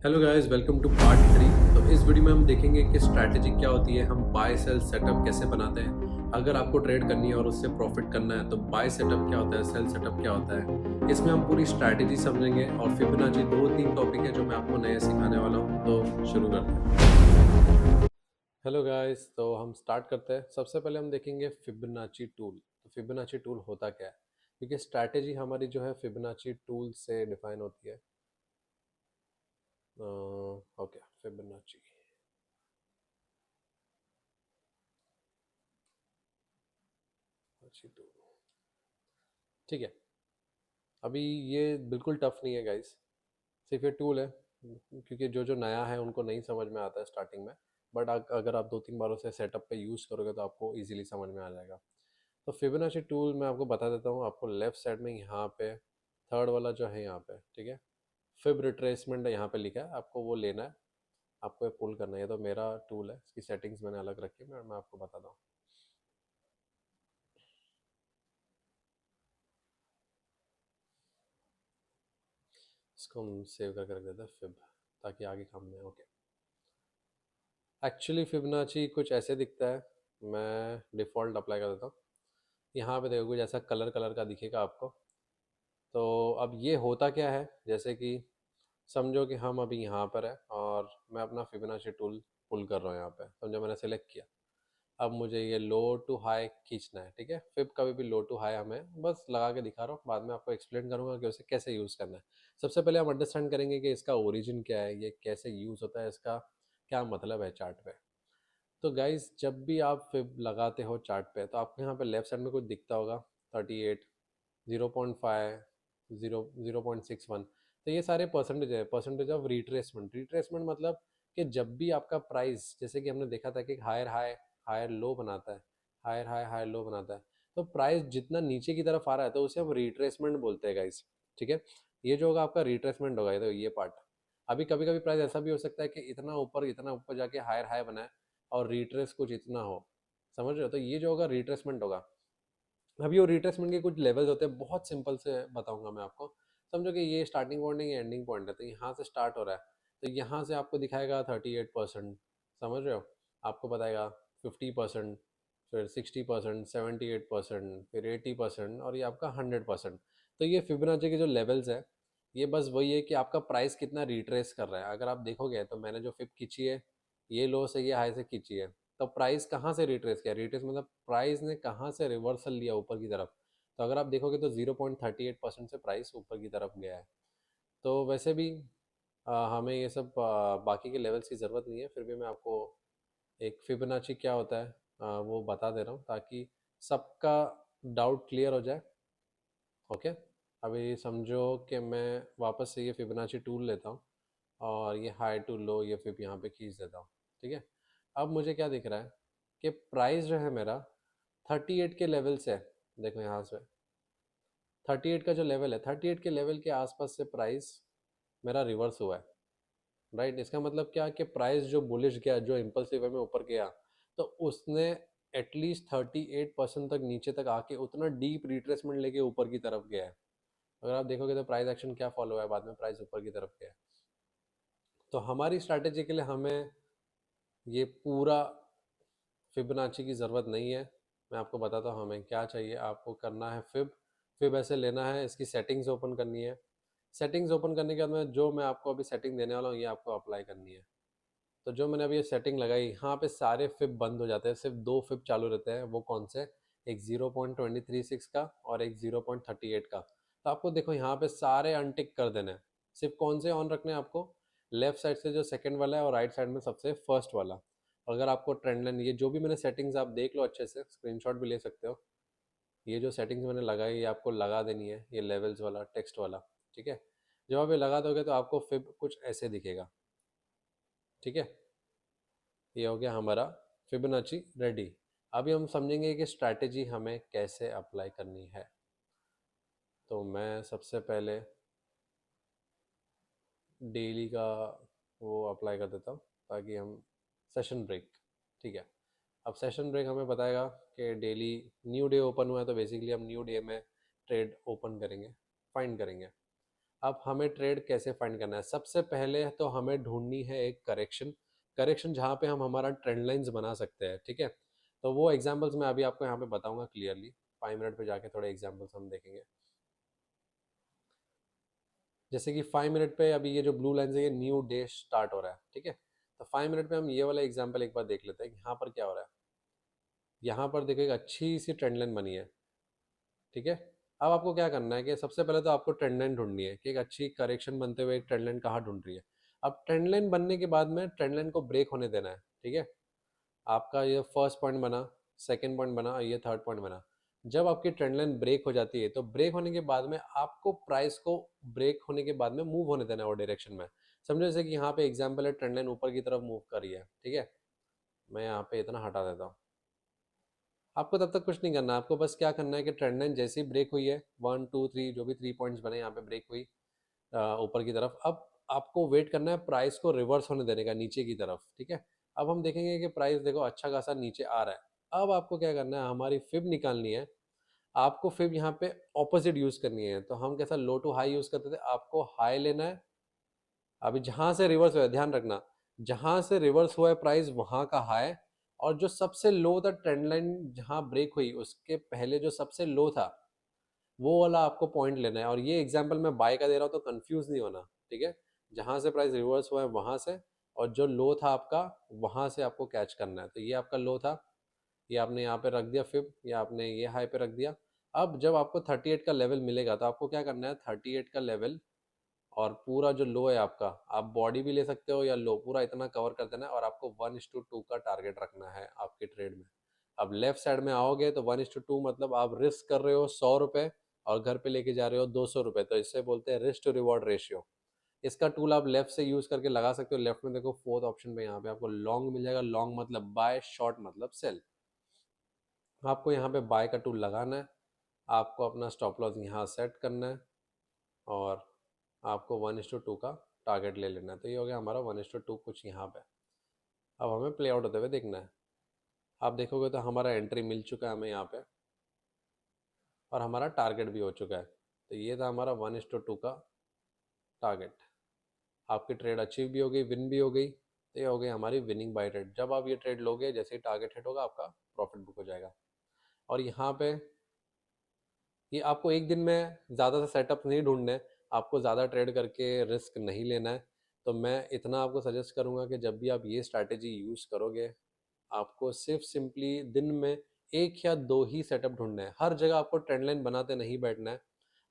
Hello guys, welcome to part 3। तो इस video में हम देखेंगे कि स्ट्रैटेजी क्या होती है, हम बाय सेल सेटअप कैसे बनाते हैं। अगर आपको ट्रेड करनी है और उससे प्रॉफिट करना है तो बाय सेटअप क्या होता है, सेल सेटअप क्या होता है, इसमें हम पूरी स्ट्रैटेजी समझेंगे। और फिबोनाची 2-3 टॉपिक है जो मैं आपको नए सिखाने वाला हूँ। तो शुरू करते हैं। हेलो गाइस, तो हम स्टार्ट करते हैं। सबसे पहले हम देखेंगे फिबोनाची टूल। तो फिबोनाची टूल होता क्या है, क्योंकि स्ट्रैटेजी हमारी जो है फिबोनाची टूल से डिफाइन होती है। ओके, फिबोनाची टूल, ठीक है। अभी ये बिल्कुल टफ नहीं है गाइस, सिर्फ ये टूल है। क्योंकि जो जो नया है उनको नहीं समझ में आता है स्टार्टिंग में, बट अगर आप 2-3 बारों से सेटअप पे यूज़ करोगे तो आपको इजीली समझ में आ जाएगा। तो फिबोनाची टूल मैं आपको बता देता हूँ। आपको लेफ्ट साइड में यहाँ पे थर्ड वाला जो है यहाँ पे, ठीक है, फिब रिट्रेसमेंट यहाँ पे लिखा है, आपको वो लेना है। आपको ये पुल करना है। ये तो मेरा टूल है, इसकी सेटिंग्स मैंने अलग रखी है, मैं आपको बताता हूँ। इसको हम सेव करके रख देते हैं फिब, ताकि आगे काम में। ओके, एक्चुअली फिबोनाची कुछ ऐसे दिखता है। मैं डिफ़ॉल्ट अप्लाई कर देता हूँ। यहाँ पे देखो कुछ ऐसा कलर कलर का दिखेगा आपको। तो अब ये होता क्या है, जैसे कि समझो कि हम अभी यहाँ पर है और मैं अपना फिबोनाची टूल पुल कर रहा हूँ। यहाँ पे समझो मैंने सेलेक्ट किया। अब मुझे ये लो टू हाई खींचना है, ठीक है। फिब कभी भी लो टू हाई हमें बस लगा के दिखा रहा हूँ, बाद में आपको एक्सप्लेन करूँगा कि उसे कैसे यूज़ करना है। सबसे पहले हम अंडरस्टैंड करेंगे कि इसका ओरिजिन क्या है, ये कैसे यूज़ होता है, इसका क्या मतलब है चार्ट पे। तो गाइज, जब भी आप फिब लगाते हो चार्ट पे तो आपको यहाँ पे लेफ्ट साइड में कुछ दिखता होगा, 38, 0.5, 0.61। तो ये सारे परसेंटेज है, परसेंटेज ऑफ रिट्रेसमेंट। रिट्रेसमेंट मतलब कि जब भी आपका प्राइस, जैसे कि हमने देखा था कि हायर हाई हायर लो बनाता है, हायर हाई हायर लो बनाता है, तो प्राइस जितना नीचे की तरफ आ रहा है तो उसे हम रिट्रेसमेंट बोलते हैं गाइज, ठीक है। ये जो होगा आपका रिट्रेसमेंट होगा, ये तो ये पार्ट। अभी कभी कभी प्राइस ऐसा भी हो सकता है कि इतना ऊपर जाके हायर हाई बनाए और रिट्रेस कुछ इतना हो, समझ रहे हो। तो ये जो होगा रिट्रेसमेंट होगा। अभी वो रिट्रेसमेंट के कुछ लेवल्स होते हैं, बहुत सिंपल से बताऊंगा मैं आपको। समझो कि ये स्टार्टिंग पॉइंट नहीं है, एंडिंग पॉइंट है, तो यहाँ से स्टार्ट हो रहा है। तो यहाँ से आपको दिखाएगा 38%, समझ रहे हो। आपको बताएगा 50%, फिर 60%, 78%, फिर 80% और ये आपका 100%। तो ये फिबोनाची के जो लेवल्स है, ये बस वही है कि आपका प्राइस कितना रिट्रेस कर रहा है। अगर आप देखोगे तो मैंने जो फिब खींची है, ये लो से ये हाई से खींची है, तो प्राइस कहाँ से रिट्रेस किया, रिट्रेस मतलब प्राइस ने कहाँ से रिवर्सल लिया ऊपर की तरफ। तो अगर आप देखोगे तो 0.38% से प्राइस ऊपर की तरफ गया है। तो वैसे भी हमें ये सब बाकी के लेवल्स की ज़रूरत नहीं है, फिर भी मैं आपको एक फिबोनाची क्या होता है वो बता दे रहा हूँ, ताकि सबका डाउट क्लियर हो जाए। ओके, अभी समझो कि मैं वापस से ये फिबोनाची टूल लेता हूँ और ये हाई टू लो ये फिब यहाँ पे खींच देता हूँ, ठीक है। अब मुझे क्या दिख रहा है कि प्राइस जो है मेरा 38 के लेवल से है। देखो यहाँ से 38 का जो लेवल है, 38 के लेवल के आसपास से प्राइस मेरा रिवर्स हुआ है, राइट। इसका मतलब क्या कि प्राइस जो बुलिश गया, जो इम्पल्सिव वे में ऊपर गया, तो उसने एटलीस्ट 38% तक नीचे तक आके उतना डीप रिट्रेसमेंट लेके ऊपर की तरफ गया है। अगर आप देखोगे तो प्राइस एक्शन क्या फॉलो है, बाद में प्राइस ऊपर की तरफ गया है। तो हमारी स्ट्रैटेजी के लिए हमें ये पूरा फिबोनाची की ज़रूरत नहीं है। मैं आपको बताता हूँ हमें क्या चाहिए। आपको करना है फिब, फिब ऐसे लेना है, इसकी सेटिंग्स ओपन करनी है। सेटिंग्स ओपन करने के बाद मैं आपको अभी सेटिंग देने वाला हूँ, ये आपको अप्लाई करनी है। तो जो मैंने अभी ये सेटिंग लगाई, यहाँ पे सारे फिब बंद हो जाते हैं, सिर्फ दो फिब चालू रहते हैं। वो कौन से, एक 0.236 का और एक 0.38 का। तो आपको देखो यहाँ पे सारे अनटिक कर देने हैं, सिर्फ कौन से ऑन रखने हैं आपको, लेफ्ट साइड से जो सेकंड वाला है और राइट साइड में सबसे फर्स्ट वाला। अगर आपको ट्रेंड लाइन, ये जो भी मैंने सेटिंग्स आप देख लो अच्छे से, स्क्रीनशॉट भी ले सकते हो। ये जो सेटिंग्स मैंने लगाई ये आपको लगा देनी है, ये लेवल्स वाला टेक्स्ट वाला, ठीक है। जब आप ये लगा दोगे तो आपको फिब कुछ ऐसे दिखेगा, ठीक है। ये हो गया हमारा फिबोनाची रेडी। अभी हम समझेंगे कि स्ट्रैटेजी हमें कैसे अप्लाई करनी है। तो मैं सबसे पहले डेली का वो अप्लाई कर देता हूँ, ताकि हम सेशन ब्रेक, ठीक है। अब सेशन ब्रेक हमें बताएगा कि डेली न्यू डे ओपन हुआ है, तो बेसिकली हम न्यू डे में ट्रेड ओपन करेंगे, फाइंड करेंगे। अब हमें ट्रेड कैसे फाइंड करना है? सबसे पहले तो हमें ढूंढनी है एक करेक्शन, करेक्शन जहाँ पे हम हमारा ट्रेंड लाइंस बना सकते हैं, ठीक है। तो वो एग्जांपल्स मैं अभी आपको यहाँ पे बताऊंगा क्लियरली। 5 मिनट पे जाके थोड़े एग्जांपल्स हम देखेंगे। जैसे कि 5 मिनट पे अभी ये जो ब्लू लाइन है, ये न्यू डे स्टार्ट हो रहा है, ठीक है। तो 5 मिनट पे हम ये वाला एग्जाम्पल एक बार देख लेते हैं कि यहाँ पर क्या हो रहा है। यहाँ पर देखो एक अच्छी सी ट्रेंड लाइन बनी है, ठीक है। अब आपको क्या करना है कि सबसे पहले तो आपको ट्रेंड लाइन ढूंढनी है कि एक अच्छी करेक्शन बनते हुए एक ट्रेंड लाइन कहाँ ढूंढ रही है। अब ट्रेंड लाइन बनने के बाद में ट्रेंड लाइन को ब्रेक होने देना है, ठीक है। आपका ये फर्स्ट पॉइंट बना, सेकंड पॉइंट बना और ये थर्ड पॉइंट बना। जब आपकी ट्रेंड लाइन ब्रेक हो जाती है तो ब्रेक होने के बाद में आपको प्राइस को ब्रेक होने के बाद में मूव होने देना है वो डायरेक्शन में। समझो जैसे कि यहाँ पे एग्जांपल है, ट्रेंड लाइन ऊपर की तरफ मूव कर रही है, ठीक है। मैं यहाँ पे इतना हटा देता हूँ। आपको तब तक कुछ नहीं करना, आपको बस क्या करना है कि ट्रेंड लाइन जैसे ही ब्रेक हुई है, 1 2 3 जो भी 3 पॉइंट्स बने यहाँ पे ब्रेक हुई ऊपर की तरफ, अब आपको वेट करना है प्राइस को रिवर्स होने देने का नीचे की तरफ, ठीक है। अब हम देखेंगे कि प्राइस देखो अच्छा खासा नीचे आ रहा है। अब आपको क्या करना है, हमारी फिब निकालनी है। आपको फिब यहाँ पे ऑपोजिट यूज करनी है। तो हम कैसा लो टू हाई यूज करते थे, आपको हाई लेना है। अभी जहां से रिवर्स हुआ है, ध्यान रखना, जहां से रिवर्स हुआ है प्राइस वहां का हाई, और जो सबसे लो था ट्रेंड लाइन जहां ब्रेक हुई उसके पहले जो सबसे लो था वो वाला आपको पॉइंट लेना है। और ये एग्जांपल मैं बाय का दे रहा हूँ तो कंफ्यूज नहीं होना, ठीक है। जहां से प्राइस रिवर्स हुआ है वहां से, और जो लो था आपका वहां से आपको कैच करना है। तो ये आपका लो था, ये आपने यहाँ पे रख दिया फिब, या आपने ये हाई पे रख दिया। अब जब आपको 38 का लेवल मिलेगा तो आपको क्या करना है, 38 का लेवल और पूरा जो लो है आपका, आप बॉडी भी ले सकते हो या लो, पूरा इतना कवर कर देना है। और आपको 1:2 का टारगेट रखना है आपके ट्रेड में। अब लेफ्ट साइड में आओगे तो 1:2 मतलब आप रिस्क कर रहे हो 100 रुपये और घर पे लेके जा रहे हो 200 रुपये, तो इससे बोलते हैं रिस्क टू रिवॉर्ड रेशियो। इसका टूल आप लेफ्ट से यूज करके लगा सकते हो। लेफ्ट में देखो फोर्थ ऑप्शन पे यहाँ पे आपको लॉन्ग मिल जाएगा। लॉन्ग मतलब बाय, शॉर्ट मतलब सेल। आपको यहाँ पे बाय का टूल लगाना है, आपको अपना स्टॉप लॉस यहाँ सेट करना है, और आपको 1:2 का टारगेट ले लेना है। तो ये हो गया हमारा 1:2 कुछ यहाँ पे। अब हमें प्ले आउट होते हुए देखना है। आप देखोगे तो हमारा एंट्री मिल चुका है हमें यहाँ पे, और हमारा टारगेट भी हो चुका है। तो ये था हमारा 1:2 का टारगेट। आपकी ट्रेड अचीव भी हो गई, विन भी हो गई। तो ये हो गई हमारी विनिंग बाय ट्रेड। जब आप ये ट्रेड लोगे, जैसे ही टारगेट हिट होगा आपका प्रॉफिट बुक हो जाएगा। और यहाँ पे ये आपको एक दिन में ज़्यादा से सेटअप नहीं ढूंढने, आपको ज़्यादा ट्रेड करके रिस्क नहीं लेना है। तो मैं इतना आपको सजेस्ट करूँगा कि जब भी आप ये स्ट्रैटेजी यूज़ करोगे, आपको सिर्फ सिंपली दिन में एक या दो ही सेटअप ढूंढना है। हर जगह आपको ट्रेंड लाइन बनाते नहीं बैठना है।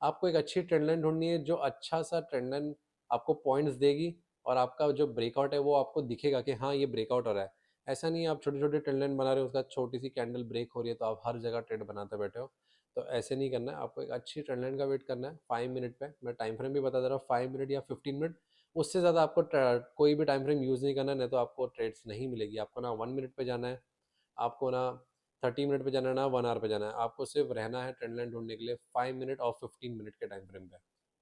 आपको एक अच्छी ट्रेंड लाइन ढूंढनी है जो अच्छा सा ट्रेंड लाइन आपको पॉइंट्स देगी, और आपका जो ब्रेकआउट है वो आपको दिखेगा कि हाँ ये ब्रेकआउट हो रहा है। ऐसा नहीं है आप छोटे छोटे ट्रेंड लाइन बना रहे हो, उसका छोटी सी कैंडल ब्रेक हो रही है तो आप हर जगह ट्रेड बनाते बैठे हो। तो ऐसे नहीं करना है, आपको एक अच्छी ट्रेंड लाइन का वेट करना है। 5 मिनट पे मैं टाइम फ्रेम भी बता दे रहा हूँ, 5 मिनट या 15 मिनट, उससे ज़्यादा आपको कोई भी टाइम फ्रेम यूज़ नहीं करना है, नहीं तो आपको ट्रेड्स नहीं मिलेगी। आपको ना 1 मिनट पे जाना है, आपको ना 30 मिनट पे जाना है, ना 1 आवर पे जाना है। आपको सिर्फ रहना है ट्रेंड लाइन ढूंढने के लिए 5 मिनट और 15 मिनट के टाइम फ्रेम पे,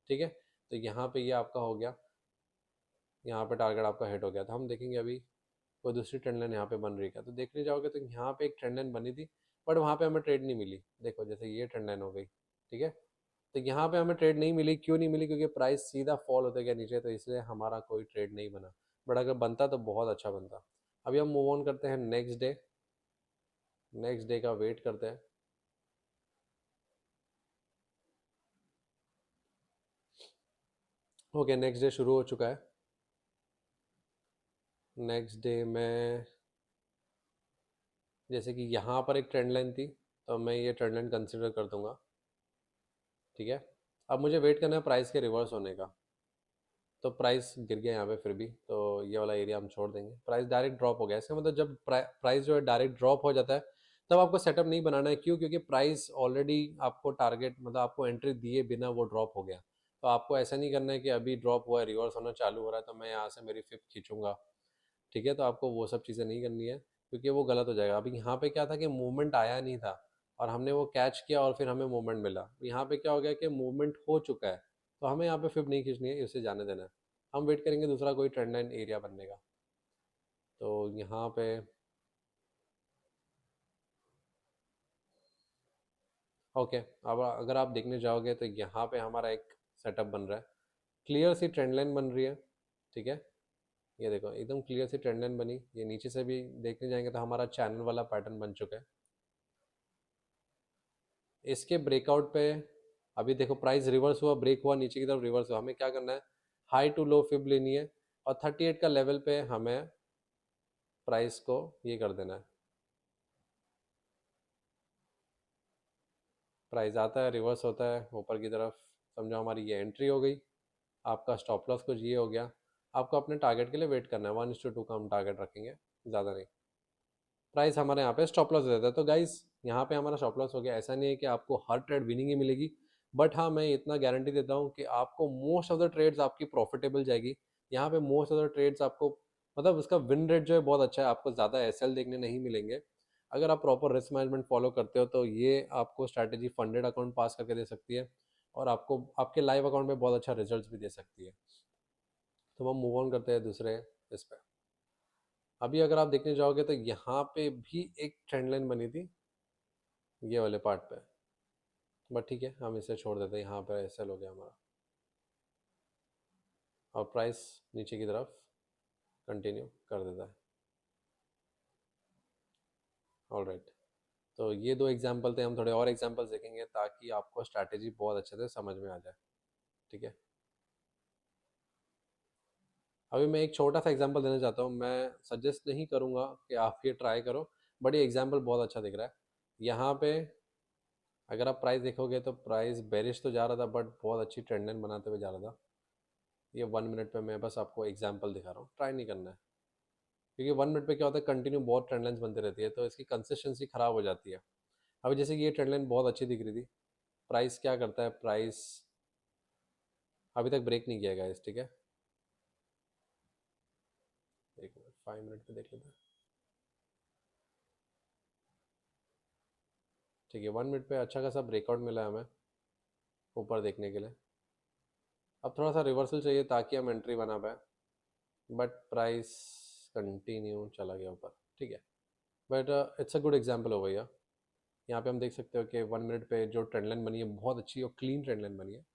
ठीक है। तो यहाँ पे ये आपका हो गया, यहाँ पे टारगेट आपका हिट हो गया। तो हम देखेंगे अभी कोई दूसरी ट्रेंड लाइन यहाँ पे बन रही है क्या। तो देखने जाओगे तो यहाँ पे एक ट्रेंड लाइन बनी थी, बट वहाँ पे हमें ट्रेड नहीं मिली। देखो जैसे ये ट्रेंड लाइन हो गई, ठीक है। तो यहाँ पे हमें ट्रेड नहीं मिली, क्यों नहीं मिली? क्योंकि प्राइस सीधा फॉल होते गया नीचे, तो इसलिए हमारा कोई ट्रेड नहीं बना। बट अगर बनता तो बहुत अच्छा बनता। अभी हम मूव ऑन करते हैं नेक्स्ट डे। नेक्स्ट डे का वेट करते हैं। ओके, नेक्स्ट डे शुरू हो चुका है। नेक्स्ट डे में जैसे कि यहाँ पर एक ट्रेंड लाइन थी, तो मैं ये ट्रेंड लाइन कंसिडर कर दूंगा, ठीक है। अब मुझे वेट करना है प्राइस के रिवर्स होने का। तो प्राइस गिर गया यहाँ पे, फिर भी तो ये वाला एरिया हम छोड़ देंगे। प्राइस डायरेक्ट ड्रॉप हो गया, इसका मतलब जब प्राइस जो है डायरेक्ट ड्रॉप हो जाता है तब आपको सेटअप नहीं बनाना है। क्यों? क्योंकि प्राइस ऑलरेडी आपको टारगेट मतलब आपको एंट्री दिए बिना वो ड्रॉप हो गया। तो आपको ऐसा नहीं करना है कि अभी ड्रॉप हुआ है, रिवर्स होना चालू हो रहा है तो मैं यहाँ से मेरी फिफ्थ खींचूंगा, ठीक है। तो आपको वो सब चीज़ें नहीं करनी है, क्योंकि वो गलत हो जाएगा। अभी यहाँ पे क्या था कि मूवमेंट आया नहीं था, और हमने वो कैच किया और फिर हमें मूवमेंट मिला। यहाँ पे क्या हो गया कि मूवमेंट हो चुका है, तो हमें यहाँ पे फिर नहीं खींचनी है, इसे जाने देना है। हम वेट करेंगे दूसरा कोई ट्रेंड लाइन एरिया बनने का। तो यहाँ पे ओके, अब अगर आप देखने जाओगे तो यहाँ पे हमारा एक सेटअप बन रहा है। क्लियर सी ट्रेंड लाइन बन रही है, ठीक है। ये देखो एकदम क्लियर सी ट्रेंड लाइन बनी, ये नीचे से भी देखने जाएंगे तो हमारा चैनल वाला पैटर्न बन चुका है। इसके ब्रेकआउट पे अभी देखो प्राइस रिवर्स हुआ, ब्रेक हुआ, नीचे की तरफ रिवर्स हुआ, हमें क्या करना है, हाई टू लो फिब लेनी है और 38 का लेवल पे हमें प्राइस को ये कर देना है। प्राइस आता है, रिवर्स होता है ऊपर की तरफ, समझो हमारी ये एंट्री हो गई, आपका स्टॉप लॉस कुछ ये हो गया। आपको अपने टारगेट के लिए वेट करना है, 1:2 का हम टारगेट रखेंगे, ज़्यादा नहीं। प्राइस हमारे यहाँ पे स्टॉप लॉस देता है, तो गाइस यहाँ पे हमारा स्टॉप लॉस हो गया। ऐसा नहीं है कि आपको हर ट्रेड विनिंग ही मिलेगी, बट हाँ मैं इतना गारंटी देता हूँ कि आपको मोस्ट ऑफ द ट्रेड्स आपकी प्रॉफिटेबल जाएगी। यहाँ पे मोस्ट ऑफ द ट्रेड्स आपको मतलब उसका विन रेट जो है बहुत अच्छा है, आपको ज़्यादा एसएल देखने नहीं मिलेंगे। अगर आप प्रॉपर रिस्क मैनेजमेंट फॉलो करते हो तो ये आपको स्ट्रैटेजी फंडेड अकाउंट पास करके दे सकती है और आपको आपके लाइव अकाउंट में बहुत अच्छा रिजल्ट भी दे सकती है। तो हम मूव ऑन करते हैं दूसरे इस पे। अभी अगर आप देखने जाओगे तो यहाँ पे भी एक ट्रेंड लाइन बनी थी ये वाले पार्ट पे, बट ठीक है हम इसे छोड़ देते हैं, यहाँ पर एसएल हो गया हमारा और प्राइस नीचे की तरफ कंटिन्यू कर देता है। ऑल राइट, तो ये दो एग्जाम्पल थे, हम थोड़े और एग्जाम्पल्स देखेंगे ताकि आपको स्ट्रैटेजी बहुत अच्छे से समझ में आ जाए, ठीक है। अभी मैं एक छोटा सा एग्जांपल देना चाहता हूँ, मैं सजेस्ट नहीं करूँगा कि आप ये ट्राई करो, बट ये एग्जांपल बहुत अच्छा दिख रहा है। यहाँ पे अगर आप प्राइस देखोगे तो प्राइस बेरिश तो जा रहा था बट बहुत अच्छी ट्रेंड लाइन बनाते हुए जा रहा था। ये 1 मिनट पे मैं बस आपको एग्जांपल दिखा रहा हूँ, ट्राई नहीं करना है, क्योंकि 1 मिनट पे क्या होता है कंटिन्यू बहुत ट्रेंड लाइन्स बनती रहती है तो इसकी कंसिस्टेंसी खराब हो जाती है। अभी जैसे कि ये ट्रेंड लाइन बहुत अच्छी दिख रही थी, प्राइस क्या करता है, प्राइस अभी तक ब्रेक नहीं किया गाइस, ठीक है। एक मिनट 5 मिनट पे देख लेते हैं, ठीक है। 1 मिनट पे अच्छा खासा ब्रेकआउट मिला है हमें ऊपर देखने के लिए। अब थोड़ा सा रिवर्सल चाहिए ताकि हम एंट्री बना पाए, बट प्राइस कंटिन्यू चला गया ऊपर, ठीक है। But it's a good example हो गया। यहाँ पे हम देख सकते हो कि 1 मिनट पे जो ट्रेंड लाइन बनी है बहुत अच्छी और क्लीन ट्रेंड लाइन बनी है।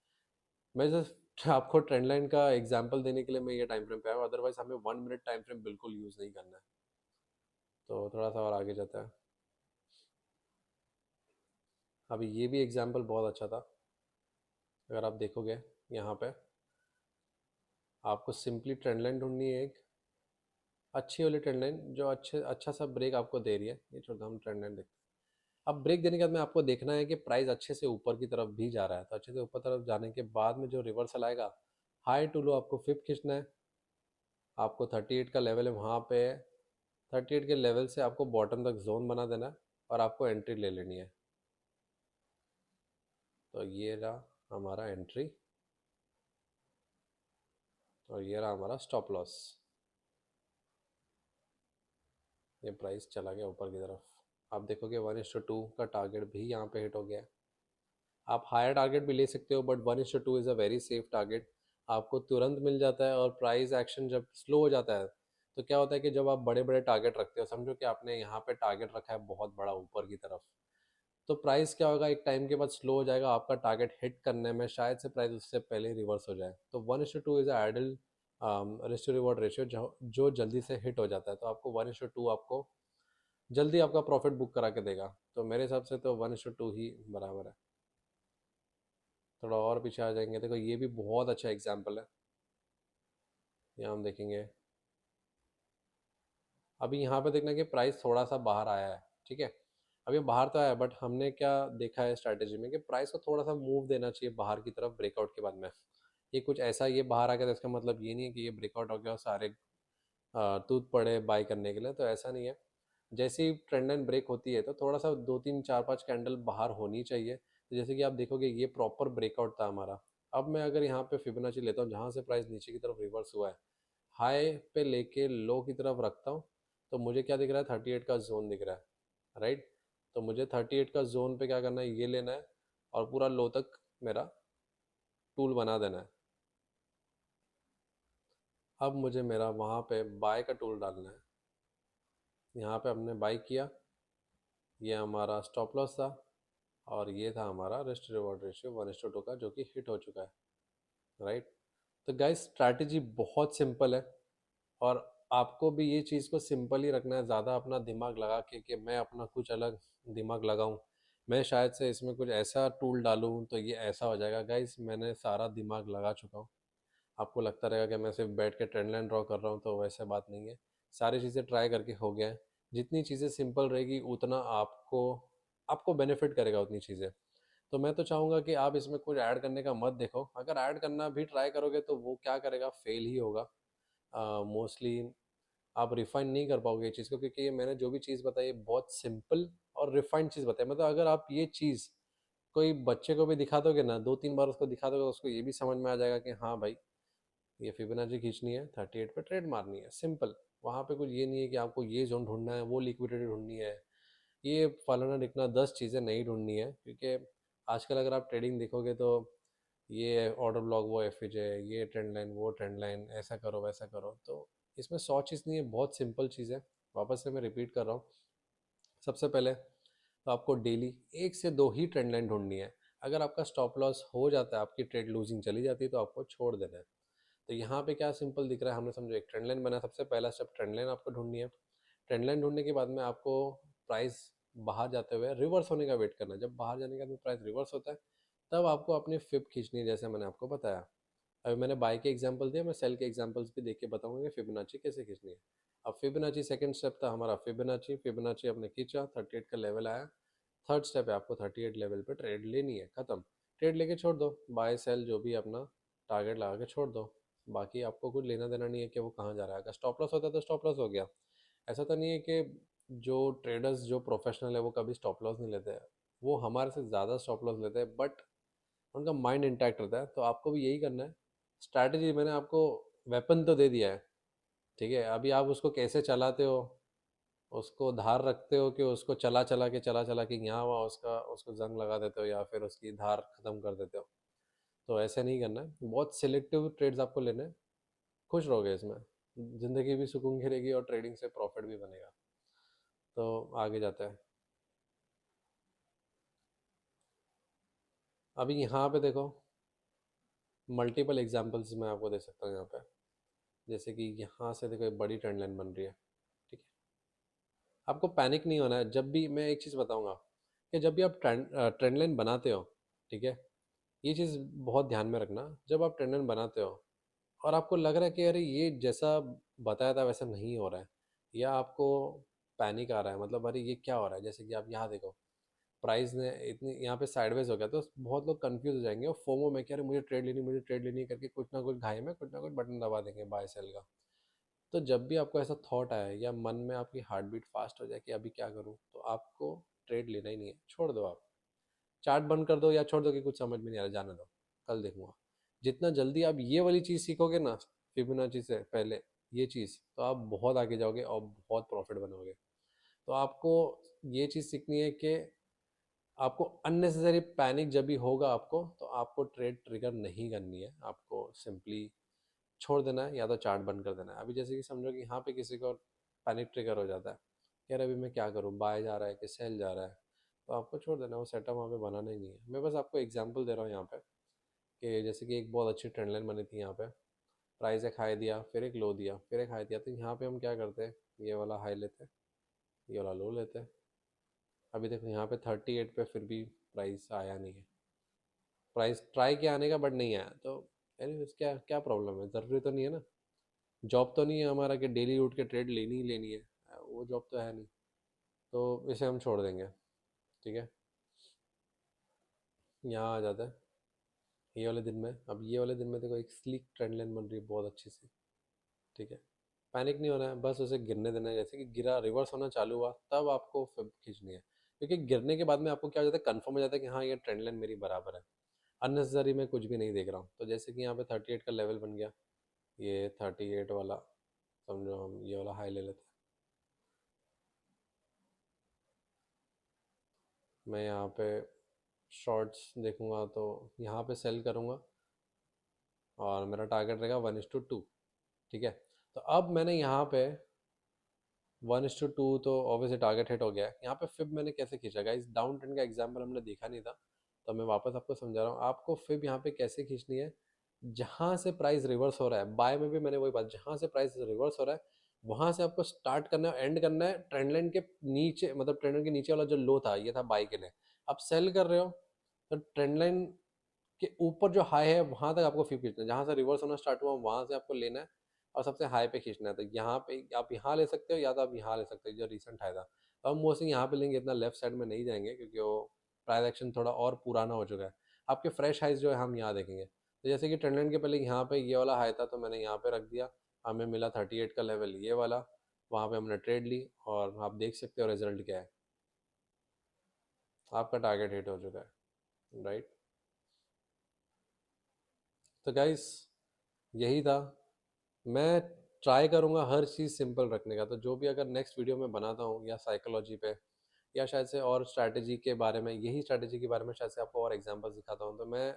मैं जस्ट आपको ट्रेंड लाइन का एग्जांपल देने के लिए मैं ये टाइम फ्रेम पे आया हूँ, अदरवाइज हमें 1 मिनट टाइम फ्रेम बिल्कुल यूज़ नहीं करना है। तो थोड़ा सा और आगे जाता है। अभी ये भी एग्जाम्पल बहुत अच्छा था, अगर आप देखोगे यहाँ पे आपको सिंपली ट्रेंड लाइन ढूंढनी है, एक अच्छी वाली ट्रेंड लाइन जो अच्छा सा ब्रेक आपको दे रही है। ये छोटा हम ट्रेंड लाइन देखते हैं। अब ब्रेक देने के बाद में आपको देखना है कि प्राइस अच्छे से ऊपर की तरफ भी जा रहा है, तो अच्छे से ऊपर तरफ जाने के बाद में जो रिवर्सल आएगा, हाई टू लो आपको फिप खींचना है। आपको 38 का लेवल है वहाँ पे, 38 के लेवल से आपको बॉटम तक जोन बना देना है और आपको एंट्री ले लेनी है। तो ये रहा हमारा एंट्री और ये रहा हमारा स्टॉप लॉस। ये प्राइस चला गया ऊपर की तरफ, आप देखोगे 1:2 का टारगेट भी यहाँ पे हिट हो गया है। आप हायर टारगेट भी ले सकते हो but 1:2 is a very safe target, आपको तुरंत मिल जाता है। और प्राइस एक्शन जब स्लो हो जाता है तो क्या होता है कि जब आप बड़े बड़े टारगेट रखते हो, समझो कि आपने यहाँ पे टारगेट रखा है बहुत बड़ा ऊपर की तरफ, तो प्राइस क्या होगा एक टाइम के बाद स्लो हो जाएगा, आपका टारगेट हिट करने में शायद से प्राइस उससे पहले रिवर्स हो जाए। तो 1:2 is ideal risk to reward ratio जो जल्दी से हिट हो जाता है, तो आपको 1:2 आपको जल्दी आपका प्रॉफिट बुक करा के देगा। तो मेरे हिसाब से तो 1:2 ही बराबर है। थोड़ा और पीछे आ जाएंगे, देखो ये भी बहुत अच्छा एग्जाम्पल है। यहाँ हम देखेंगे अभी यहाँ पे देखना कि प्राइस थोड़ा सा बाहर आया है, ठीक है। अभी बाहर तो आया बट हमने क्या देखा है स्ट्रैटेजी में कि प्राइस को थोड़ा सा मूव देना चाहिए बाहर की तरफ ब्रेकआउट के बाद में। ये कुछ ऐसा ये बाहर आ गया तो इसका मतलब ये नहीं है कि ये ब्रेकआउट हो गया और सारे टूट पड़े बाई करने के लिए, तो ऐसा नहीं है। जैसे ही ट्रेंड लाइन ब्रेक होती है तो थोड़ा सा 2 3 4 5 कैंडल बाहर होनी चाहिए। तो जैसे कि आप देखोगे ये प्रॉपर ब्रेकआउट था हमारा। अब मैं अगर यहाँ पे फिबोनाची लेता हूँ जहाँ से प्राइस नीचे की तरफ रिवर्स हुआ है, हाई पे लेके लो की तरफ रखता हूँ, तो मुझे क्या दिख रहा है, 38 का जोन दिख रहा है, राइट। तो मुझे 38 का जोन पे क्या करना है, ये लेना है और पूरा लो तक मेरा टूल बना देना है। अब मुझे मेरा वहाँ पे बाय का टूल डालना है। यहाँ पे हमने बाई किया, ये हमारा स्टॉप लॉस था और ये था हमारा रिस्क रिवॉर्ड रेशियो 1:2 का जो कि हिट हो चुका है, राइट। तो गाइस स्ट्रैटेजी बहुत सिंपल है, और आपको भी ये चीज़ को सिंपल ही रखना है, ज़्यादा अपना दिमाग लगा के कि मैं अपना कुछ अलग दिमाग लगाऊं, मैं शायद से इसमें कुछ ऐसा टूल डालूं तो ये ऐसा हो जाएगा। गाइस मैंने सारा दिमाग लगा चुका हूँ। आपको लगता रहेगा कि मैं सिर्फ बैठ के ट्रेंड लाइन ड्रॉ कर रहा हूँ, तो वैसे बात नहीं है। सारी चीज़ें ट्राई करके हो गया है। जितनी चीज़ें सिंपल रहेगी उतना आपको आपको बेनिफिट करेगा उतनी चीज़ें। तो मैं तो चाहूँगा कि आप इसमें कुछ ऐड करने का मत देखो, अगर ऐड करना भी ट्राई करोगे तो वो क्या करेगा, फेल ही होगा मोस्टली। आप रिफाइन नहीं कर पाओगे ये चीज़ को, क्योंकि ये मैंने जो भी चीज़ बताई है बहुत सिंपल और रिफाइंड चीज़ बताई। मतलब अगर आप ये चीज़ कोई बच्चे को भी दिखा दोगे ना, 2-3 बार उसको दिखा दोगे, उसको ये भी समझ में आ जाएगा कि हाँ भाई, ये फिबोनाची खींचनी है, 38 पे ट्रेड मारनी है, सिंपल। वहाँ पे कुछ ये नहीं है कि आपको ये जोन ढूंढना है, वो लिक्विडिटी ढूंढनी है, ये फलाना ढिकना 10 चीज़ें नहीं ढूंढनी है। क्योंकि आजकल अगर आप ट्रेडिंग देखोगे तो ये ऑर्डर ब्लॉक, वो एफजे, ये ट्रेंड लाइन, वो ट्रेंड लाइन, ऐसा करो वैसा करो, तो इसमें 100 चीज़ नहीं है, बहुत सिंपल चीज़ है। वापस से मैं रिपीट कर रहा हूँ। सबसे पहले तो आपको डेली 1 से 2 ही ट्रेंड लाइन ढूंढनी है। अगर आपका स्टॉप लॉस हो जाता है, आपकी ट्रेड लूजिंग चली जाती है, तो आपको छोड़ देना है। तो यहाँ पे क्या सिंपल दिख रहा है, हमने समझो एक ट्रेंड लाइन बना, सबसे पहला स्टेप ट्रेंड लाइन आपको ढूंढनी है। ट्रेंड लाइन ढूंढने के बाद में आपको प्राइस बाहर जाते हुए रिवर्स होने का वेट करना है। जब बाहर जाने के बाद प्राइस रिवर्स होता है, तब आपको अपनी फिब खींचनी है, जैसे मैंने आपको बताया। अभी मैंने बाय के एग्जांपल दिया, मैं सेल के एग्जांपल्स भी देख के बताऊंगा कि फिबोनाची कैसे खींचनी है। अब फिबोनाची सेकंड स्टेप था हमारा, फिबोनाची फिबोनाची अपने खींचा, 38 का लेवल आया। थर्ड स्टेप है आपको 38 लेवल पे ट्रेड लेनी है, खत्म। ट्रेड लेके छोड़ दो, बाय सेल जो भी अपना टारगेट लगा के छोड़ दो। बाकी आपको कुछ लेना देना नहीं है कि वो कहाँ जा रहा है। अगर स्टॉप लॉस होता है तो स्टॉप लॉस हो गया। ऐसा तो नहीं है कि जो ट्रेडर्स जो प्रोफेशनल है वो कभी स्टॉप लॉस नहीं लेते हैं, वो हमारे से ज़्यादा स्टॉप लॉस लेते हैं, बट उनका माइंड इंटैक्ट रहता है। तो आपको भी यही करना है। स्ट्रैटेजी मैंने आपको वेपन तो दे दिया है, ठीक है, अभी आप उसको कैसे चलाते हो, उसको धार रखते हो कि उसको चला चला के यहाँ वहाँ उसका उसको जंग लगा देते हो, या फिर उसकी धार खत्म कर देते हो। तो ऐसे नहीं करना है, बहुत सिलेक्टिव ट्रेड्स आपको लेने हैं। खुश रहोगे इसमें, ज़िंदगी भी सुकून की रहेगी और ट्रेडिंग से प्रॉफिट भी बनेगा। तो आगे जाते हैं। अभी यहाँ पे देखो, मल्टीपल एग्जांपल्स मैं आपको दे सकता हूँ यहाँ पे। जैसे कि यहाँ से देखो एक बड़ी ट्रेंड लाइन बन रही है, ठीक है। आपको पैनिक नहीं होना है। जब भी मैं एक चीज़ बताऊंगा कि जब भी आप ट्रेंड लाइन बनाते हो, ठीक है, ये चीज़ बहुत ध्यान में रखना। जब आप ट्रेंड लाइन बनाते हो और आपको लग रहा है कि अरे ये जैसा बताया था वैसा नहीं हो रहा है, या आपको पैनिक आ रहा है, मतलब अरे ये क्या हो रहा है, जैसे कि आप यहाँ देखो, प्राइस ने इतनी यहाँ पे साइडवेज हो गया, तो बहुत लोग कंफ्यूज हो जाएंगे और फोमो में कि अरे मुझे ट्रेड लेनी करके कुछ ना कुछ घाई में कुछ ना कुछ बटन दबा देंगे बाय सेल का। तो जब भी आपको ऐसा थॉट आए या मन में आपकी हार्ट बीट फास्ट हो जाए कि अभी क्या करूं, तो आपको ट्रेड लेना ही नहीं है, छोड़ दो। आप चार्ट बंद कर दो या छोड़ दो कि कुछ समझ में नहीं आ रहा, जाने दो, कल देखूंगा। जितना जल्दी आप ये वाली चीज़ सीखोगे ना, फिबोनाची से पहले ये चीज़, तो आप बहुत आगे जाओगे और बहुत प्रॉफिट बनोगे। तो आपको ये चीज़ सीखनी है कि आपको अननेसेसरी पैनिक जब भी होगा आपको, तो आपको ट्रेड ट्रिगर नहीं करनी है, आपको सिंपली छोड़ देना है या तो चार्ट बंद कर देना है। अभी जैसे कि समझो कि यहाँ पे किसी को पैनिक ट्रिगर हो जाता है, यार अभी मैं क्या करूँ, बाय जा रहा है कि सेल जा रहा है, तो आपको छोड़ देना, वो सेटअप वहाँ पे बनाना ही नहीं है। मैं बस आपको एग्जांपल दे रहा हूँ यहाँ पे कि जैसे कि एक बहुत अच्छी ट्रेंड लाइन बनी थी यहाँ पे, प्राइस एक हाई दिया, फिर एक लो दिया, फिर एक हाई दिया, तो यहाँ पे हम क्या करते हैं, ये वाला हाई लेते हैं, ये वाला लो लेते हैं। अभी देखो यहाँ पे 38 पे फिर भी प्राइस आया नहीं है, प्राइस ट्राई किया आने का बट नहीं आया। तो यानी क्या क्या प्रॉब्लम है, ज़रूरी तो नहीं है ना, जॉब तो नहीं है हमारा कि डेली उठ के ट्रेड लेनी ही लेनी है, वो जॉब तो है नहीं। तो इसे हम छोड़ देंगे, ठीक है। यहाँ आ जाता है ये वाले दिन में। अब ये वाले दिन में देखो एक स्लीक ट्रेंड लाइन बन रही है बहुत अच्छी सी, ठीक है। पैनिक नहीं होना है, बस उसे गिरने देना है। जैसे कि गिरा, रिवर्स होना चालू हुआ, तब आपको फिर खींचनी है, क्योंकि गिरने के बाद में आपको क्या हो जाता है, कंफर्म हो जाता है कि हाँ ये ट्रेंड लाइन मेरी बराबर है। अननेसेसरी मैं कुछ भी नहीं देख रहा हूँ। तो जैसे कि यहाँ पे 38 का लेवल बन गया, ये 38 वाला, समझो हम ये वाला हाई ले लेते हैं। मैं यहाँ पे शॉर्ट्स देखूंगा तो यहाँ पे सेल करूंगा, और मेरा टारगेट रहेगा 1:2, ठीक है। तो अब मैंने यहाँ पे 1:2, तो ऑब्वियसली टारगेट हिट हो गया है। यहाँ पे फिब मैंने कैसे खींचा, गाइस डाउन ट्रेंड का एग्जाम्पल हमने देखा नहीं था, तो मैं वापस आपको समझा रहा हूँ आपको फिब यहाँ पे कैसे खींचनी है। जहाँ से प्राइस रिवर्स हो रहा है, बाय में भी मैंने वही बात, जहाँ से प्राइस रिवर्स हो रहा है वहाँ से आपको स्टार्ट करना है, एंड करना है ट्रेंड लाइन के नीचे, मतलब ट्रेंड लाइन के नीचे वाला जो लो था ये था बाय के लिए, आप सेल कर रहे हो तो ट्रेंड लाइन के ऊपर जो हाई है वहां तक आपको फ्यू खींचना है, जहां से रिवर्स होना स्टार्ट हुआ वहां से आपको लेना है और सबसे हाई पे खींचना है। तो यहाँ पे आप यहाँ ले सकते हो या तो आप यहाँ ले सकते हो जो रिसेंट हाई था। तो हम मोस्टली यहाँ पे लेंगे, इतना लेफ्ट साइड में नहीं जाएंगे क्योंकि वो प्राइस एक्शन थोड़ा और पुराना हो चुका है। आपके फ्रेश हाइज जो है हम यहाँ देखेंगे। तो जैसे कि ट्रेंड लाइन के पहले यहाँ पे ये वाला हाई था तो मैंने यहाँ पे रख दिया, हमें मिला 38 का लेवल ये वाला, वहाँ पे हमने ट्रेड ली और आप देख सकते हो रिजल्ट क्या है, आपका टारगेट हिट हो चुका है, राइट। तो गाइस यही था, मैं ट्राई करूँगा हर चीज़ सिंपल रखने का। तो जो भी अगर नेक्स्ट वीडियो में बनाता हूँ या साइकोलॉजी पे या शायद से और स्ट्रैटेजी के बारे में, यही स्ट्रैटेजी के बारे में शायद से आपको और एग्जांपल्स दिखाता हूँ, तो मैं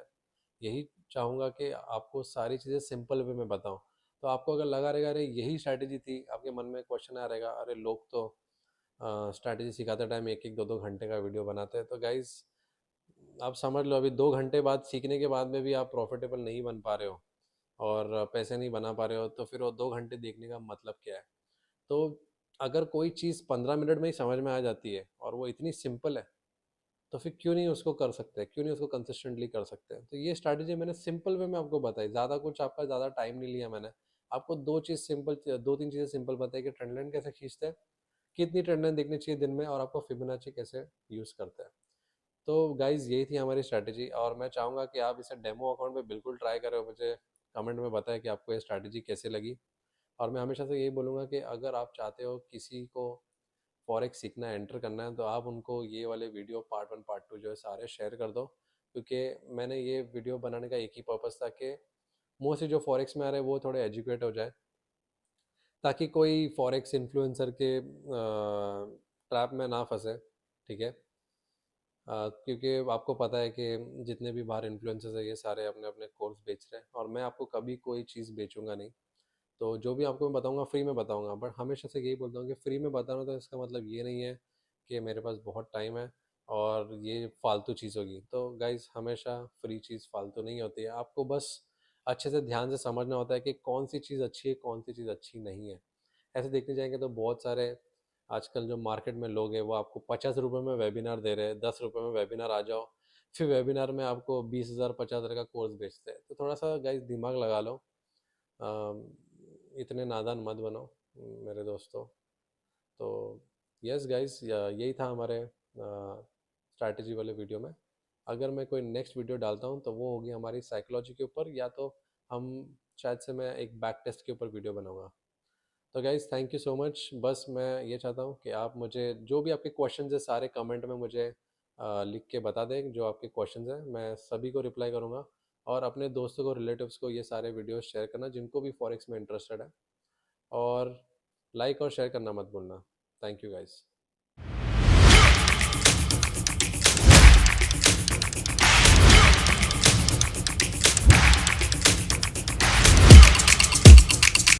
यही चाहूँगा कि आपको सारी चीज़ें सिंपल वे में बताऊँ। तो आपको अगर लगा रहेगा अरे यही स्ट्रैटेजी थी, आपके मन में क्वेश्चन आ रहेगा अरे लोग तो स्ट्रैटेजी सिखाते टाइम एक एक दो दो घंटे का वीडियो बनाते हैं, तो गाइज आप समझ लो अभी 2 घंटे बाद सीखने के बाद में भी आप प्रॉफिटेबल नहीं बन पा रहे हो और पैसे नहीं बना पा रहे हो, तो फिर वो 2 घंटे देखने का मतलब क्या है। तो अगर कोई चीज़ 15 मिनट में ही समझ में आ जाती है और वो इतनी सिंपल है तो फिर क्यों नहीं उसको कर सकते हैं, क्यों नहीं उसको कंसिस्टेंटली कर सकते हैं। तो ये स्ट्रैटेजी मैंने सिंपल वे में आपको बताई, ज़्यादा कुछ आपका ज़्यादा टाइम नहीं लिया मैंने। आपको दो तीन चीज़ें सिंपल बताई कि ट्रेंड लाइन कैसे खींचते हैं, कितनी ट्रेंड लाइन देखनी चाहिए दिन में, और आपको फिबोनाची कैसे यूज़ करते हैं। तो गाइज यही थी हमारी स्ट्रैटेजी और मैं चाहूँगा कि आप इसे डेमो अकाउंट पे बिल्कुल ट्राई करें, मुझे कमेंट में बताएं कि आपको ये स्ट्रैटेजी कैसे लगी। और मैं हमेशा से यही बोलूँगा कि अगर आप चाहते हो किसी को फॉरेक्स सीखना है, एंटर करना है, तो आप उनको ये वाले वीडियो पार्ट 1 पार्ट 2 जो है सारे शेयर कर दो, क्योंकि मैंने ये वीडियो बनाने का एक ही पर्पज़ था कि मोस्टली जो फॉरेक्स में आ रहे हैं वो थोड़े एजुकेट हो जाए, ताकि कोई फॉरेक्स इन्फ्लुएंसर के ट्रैप में ना फंसे। ठीक है। क्योंकि आपको पता है कि जितने भी बाहर इन्फ्लुएंसर्स है ये सारे अपने अपने कोर्स बेच रहे हैं और मैं आपको कभी कोई चीज़ बेचूंगा नहीं। तो जो भी आपको मैं बताऊंगा फ्री में बताऊंगा, बट हमेशा से यही बोलता हूँ कि फ्री में बताना तो इसका मतलब ये नहीं है कि मेरे पास बहुत टाइम है और ये फालतू चीज़ होगी। तो गाइज हमेशा फ्री चीज़ फालतू नहीं होती है, आपको बस अच्छे से ध्यान से समझना होता है कि कौन सी चीज़ अच्छी है कौन सी चीज़ अच्छी नहीं है। ऐसे देखने जाएंगे तो बहुत सारे आजकल जो मार्केट में लोग हैं वो आपको 50 रुपये में वेबिनार दे रहे हैं, 10 रुपये में वेबिनार आ जाओ, फिर वेबिनार में आपको 20,000 50,000 का कोर्स बेचते हैं। तो थोड़ा सा गाइज दिमाग लगा लो, अम, इतने नादान मत बनो मेरे दोस्तों। तो यस गाइस, यही था हमारे स्ट्रैटेजी वाले वीडियो में। अगर मैं कोई नेक्स्ट वीडियो डालता हूँ तो वो होगी हमारी साइकोलॉजी के ऊपर, या तो हम शायद से मैं एक बैक टेस्ट के ऊपर वीडियो बनाऊंगा। तो guys thank you so much. बस मैं ये चाहता हूँ कि आप मुझे जो भी आपके क्वेश्चंस है सारे कमेंट में मुझे लिख के बता दें, जो आपके क्वेश्चंस हैं मैं सभी को रिप्लाई करूँगा। और अपने दोस्तों को रिलेटिव्स को ये सारे वीडियोस शेयर करना जिनको भी फॉरेक्स में इंटरेस्टेड है, और लाइक और शेयर करना मत भूलना। Thank you guys.